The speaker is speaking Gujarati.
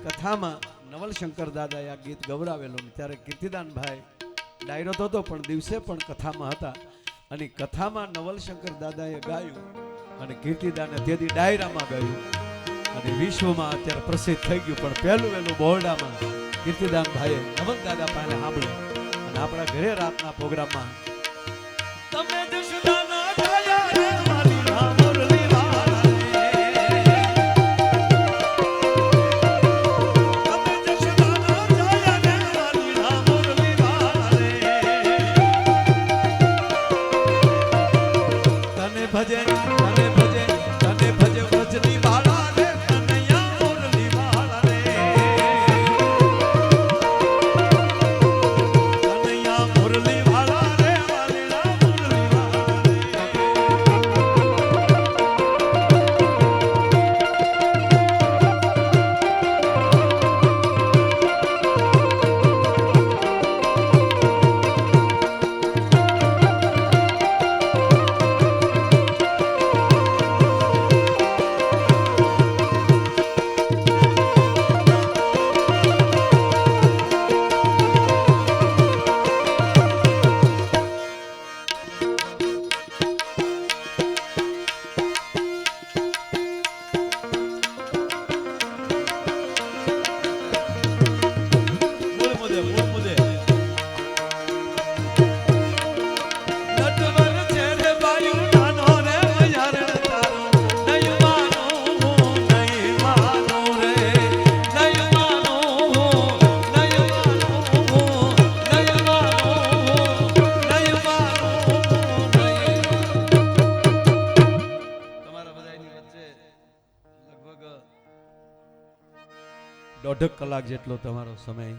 કથામાં નવલશંકર દાદાએ આ ગીત ગવડાવેલું ત્યારે કીર્તિદાનભાઈ ડાયરો તો હતો પણ દિવસે પણ કથામાં હતા અને કથામાં નવલશંકર દાદાએ ગાયું અને કીર્તિદાને તેથી ડાયરામાં ગાયું અને વિશ્વમાં અત્યારે પ્રસિદ્ધ થઈ ગયું. પણ પહેલું વહેલું બોરડામાં કીર્તિદાનભાઈએ નવલ દાદા પાસે સાંભળ્યું અને આપણા ઘરે રાતના પ્રોગ્રામમાં તમે જશોદાના ગાયા રે મારી રામોરલી ભજે તને ભજે તને ભજે વચની વાળા રે કનૈયા મોરલી વાળા રે કનૈયા મોરલી વાળા રે વાલીડા મોરલી વાળા દોઢ કલાક જેટલો તમારો સમય